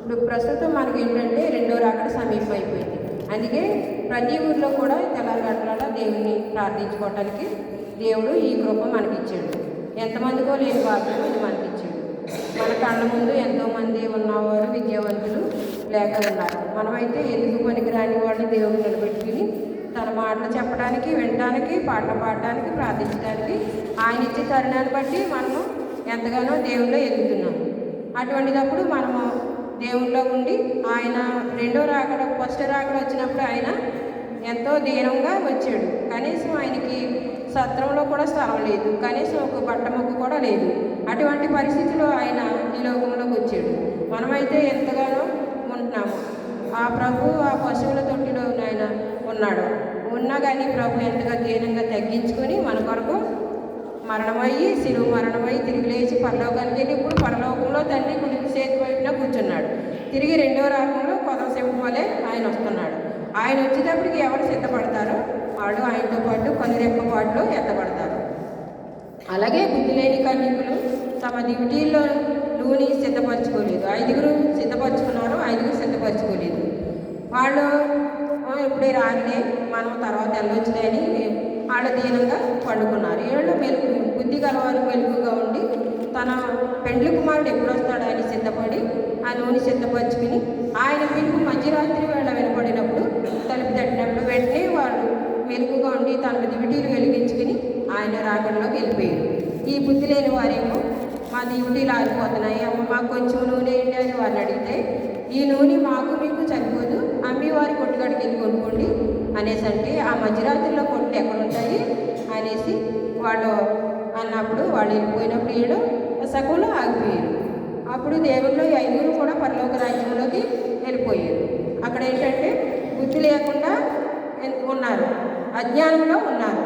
ఇప్పుడు ప్రస్తుతం మనకి ఏంటంటే రెండో రాకడ సమీపం అయిపోయింది. అందుకే ప్రతి ఊర్లో కూడా తెల్లగట్ల దేవుని ప్రార్థించుకోవటానికి దేవుడు ఈ కృప మనకిచ్చాడు. ఎంతమందికో లేని భాగ్యం ఇది మనకిచ్చాడు. మన కళ్ళ ముందు ఎంతోమంది ఉన్నవారు విద్యావంతులు లేక ఉన్నారు. మనమైతే ఎందుకు పనికిరాని వాళ్ళు దేవుడు నిలబెట్టుకుని తన మాటలు చెప్పడానికి, వినడానికి, పాటలు పాడడానికి, ప్రార్థించడానికి ఆయన ఇచ్చే తరుణాన్ని బట్టి మనము ఎంతగానో దేవుళ్ళో ఎదుగుతున్నాము. అటువంటిదప్పుడు మనము దేవుళ్ళో ఉండి ఆయన రెండో రాకడ ఫస్ట్ రాకడ వచ్చినప్పుడు ఆయన ఎంతో దీనంగా వచ్చాడు. కనీసం ఆయనకి సత్రంలో కూడా స్థలం లేదు, కనీసం ఒక బట్ట మొక్క కూడా లేదు. అటువంటి పరిస్థితిలో ఆయన ఈ లోకంలోకి వచ్చాడు. మనమైతే ఎంతగానో ఉంటున్నాము. ఆ ప్రభు ఆ పశువుల తొట్టిలో ఆయన ఉన్నాడు. ఉన్నా కానీ ప్రభు ఎంతగా దీనంగా తగ్గించుకొని మన కొరకు మరణమయ్యి, శిలువ మరణమయ్యి తిరిగి లేచి పరలోకానికి వెళ్ళి ఇప్పుడు పరలోకంలో తండ్రి కుడి చేతి వైపున కూర్చున్నాడు. తిరిగి రెండో రాకంలో కొదవసేపు వలె ఆయన వస్తున్నాడు. ఆయన వచ్చేటప్పటికి ఎవరు సిద్ధపడతారో వాళ్ళు ఆయనతో పాటు కనురెప్పపాటులో ఎత్తపడతారు. అలాగే బుద్ధి లేని కన్యకులు తమ డ్యూటీల్లో నూనె సిద్ధపరచుకోలేదు. 5గురు సిద్ధపరచుకున్నారు, 5గురు సిద్ధపరచుకోలేదు. వాళ్ళు ఇప్పుడే రాలే, మనం తర్వాత వెళ్ళొచ్చులే అని వాళ్ళు దీనంగా పండుకున్నారు. ఏళ్ళు మెలుగు బుద్ధి గలవారు మెలుగుగా ఉండి తన పెండ్లి కుమారుడు ఎప్పుడు వస్తాడో అని సిద్ధపడి ఆ నూనె సిద్ధపరచుకుని ఆయన పిలుపు మధ్యరాత్రి వేళ వినపడినప్పుడు తలుపు తట్టినప్పుడు వెంటనే వాళ్ళు మెలుగుగా ఉండి తన డ్యూటీలు వెలిగించుకుని ఆయన రాకడలోకి వెళ్ళిపోయారు. ఈ బుద్ధి లేని వారేమో మా డ్యూటీలు ఆగిపోతున్నాయి, అమ్మ మాకు కొంచెం నూనె ఏంటి అని వారిని అడిగితే ఈ నూనె మాకు మీకు సరిపోదు, అమ్మి వారి కొట్టుకాడికి వెళ్ళి కొనుక్కోండి అనేసి అంటే ఆ మధ్యరాత్రిలో కొట్లు ఎక్కడుంటాయి అనేసి వాళ్ళు అన్నప్పుడు వాళ్ళు వెళ్ళిపోయినప్పుడు ఏడు సగంలో ఆగిపోయారు. అప్పుడు దేవుళ్ళు 5గురు కూడా పరలోక రాజ్యంలోకి వెళ్ళిపోయారు. అక్కడ ఏంటంటే బుద్ధి లేకుండా ఉన్నారు, అజ్ఞానంలో ఉన్నారు.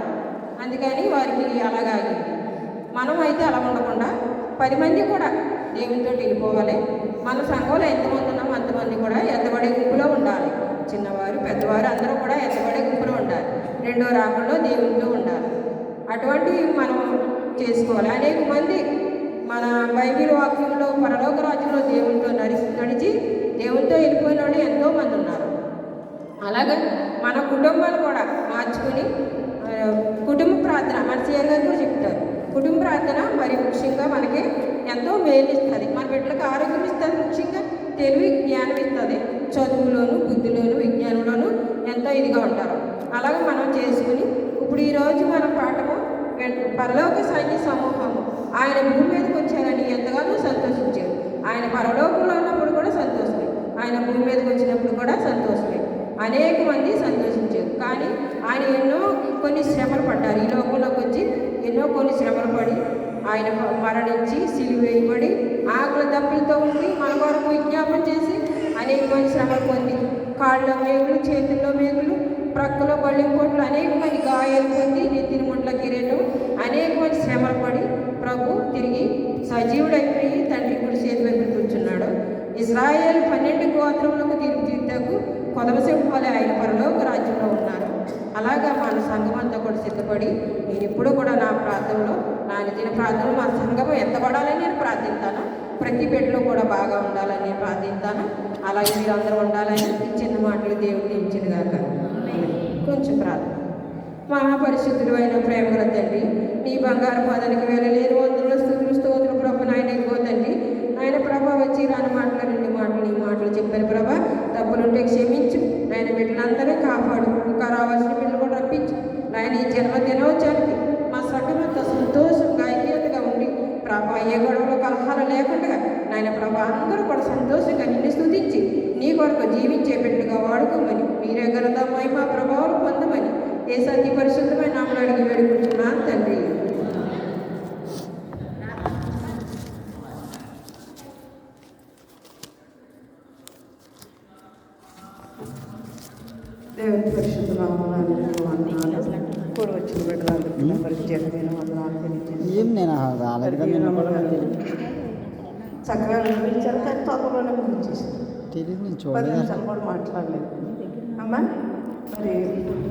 అందుకని వారికి అలాగాగింది. మనం అయితే అలా ఉండకుండా 10 మంది కూడా దేవునితో వెళ్ళిపోవాలి. మన సంఘంలో ఎంతమంది ఉన్నామో అంతమంది కూడా ఎత్తబడే గుంపులో ఉండాలి. చిన్నవారు పెద్దవారు అందరూ కూడా ఎత్తబడే గుంపులో ఉండాలి. రెండో రాకడలో దేవునితో ఉండాలి. అటువంటివి మనం చేసుకోవాలి. అనేక మంది మన బైబిల్ వాక్యంలో పరలోక రాజ్యంలో దేవునితో నడిచి దేవునితో వెళ్ళిపోయిన వాళ్ళు ఎంతోమంది ఉన్నారు. అలాగే మన కుటుంబాలు కూడా మార్చుకుని కుటుంబ ప్రార్థన మన సిఆర్ గారు కూడా చెప్తారు. కుటుంబ ప్రార్థన మరి ముఖ్యంగా మనకి ఎంతో మేలు ఇస్తుంది. మన బిడ్డలకు ఆరోగ్యం ఇస్తుంది, ముఖ్యంగా తెలివి జ్ఞానం ఇస్తుంది. చదువులోను, బుద్ధిలోను, విజ్ఞానంలోనూ ఎంతో ఇదిగా ఉంటారు. అలాగే మనం చేసుకుని ఇప్పుడు ఈరోజు మన పాఠము పరలోక సైన్య సమూహము ఆయన భూమి మీదకి వచ్చారని ఎంతగానో సంతోషించారు. ఆయన పరలోకంలో ఉన్నప్పుడు కూడా సంతోషమే, ఆయన భూమి మీదకి వచ్చినప్పుడు కూడా సంతోషమే. అనేక మంది సంతోషించారు. కానీ ఆయన ఎన్నో కొన్ని శ్రమలు పడ్డారు. ఈ లోకంలోకి వచ్చి ఎన్నో కొన్ని శ్రమలు పడి ఆయన మరణించి సిలువ వేయబడి ఆకలి దప్పులతో ఉండి మన కొరకు విజ్ఞాపన చేసి అనేక మంది శ్రమలు పొంది కాళ్ళలో మేగులు, చేతుల్లో మేగులు, ప్రక్కలో బళ్ళింపోట్లు, అనేక మంది గాయాలు పొంది నెత్తిన ముండ్ల కిరీటం, అనేక మంది శ్రమలు పడి ప్రభు తిరిగి సజీవుడైపోయి తండ్రి కుడి చేతి వైపు కూర్చున్నాడు. ఇశ్రాయేలు 12 గోత్రములకు తీర్పుకు కొదవసింపు వలె ఆయన పరలోక రాజ్యంలో ఉన్నారు. అలాగా మన సంఘం అంతా కూడా సిద్ధపడి నేను ఎప్పుడూ కూడా నా ప్రార్థనలో నా నిజ ప్రార్థనలో మా సంఘం ఎత్తబడాలని నేను ప్రార్థిస్తాను. ప్రతి బిడ్డలో కూడా బాగా ఉండాలని నేను ప్రార్థిస్తాను. అలాగే మీరు అందరూ ఉండాలని చిన్న మాటలు దేవుడు దించింది కాక కొంచెం ప్రార్థన. మహాపరిశుద్ధుడు అయిన ప్రేమగల తండ్రి, నీ బంగారు పాదానికి వెళ్ళలేని వందలు స్తుతులు స్తోత్రులు ప్రభు. నాయన ఇవ్వదండి ఆయన ప్రభా వచ్చి రాని మాటలు 2 మాటలు నీ మాటలు చెప్పారు ప్రభా. తప్పులుంటే క్షమించు ఆయన బిడ్డలందరూ కాపాడు. ఇంకా రావాల్సిన బిడ్డలు కూడా రప్పించు నాయన. ఈ జన్మదినోత్సవానికి మా సంఘమంతా సంతోషంగా ఐక్యతగా ఉండి ప్రభా ఏ గొడవలు కలహాలు లేకుండా నాయన ప్రభా అందరూ కూడా సంతోషంగా నిన్ను స్తుతించి నీ కొరకు జీవించే బిడ్డగా వాడుకోమని మీరే ఘనత మహిమ ప్రభావాలు పొందమని ఏ సత్య పరిశుద్ధమైన నామములో అడిగి వేడుకుంటున్నాను తండ్రి. దేవుని పరిశుద్ధ నామములో వందనాలు. కూడా వచ్చిన బిడ్డలందరికీ పరిచయమైన వందనాలు చక్కగా వినిపించారు. కానీ తొందరలోనే ముగించేసారు. 10 నిమిషాలు కూడా మాట్లాడలేదు అమ్మా. మరి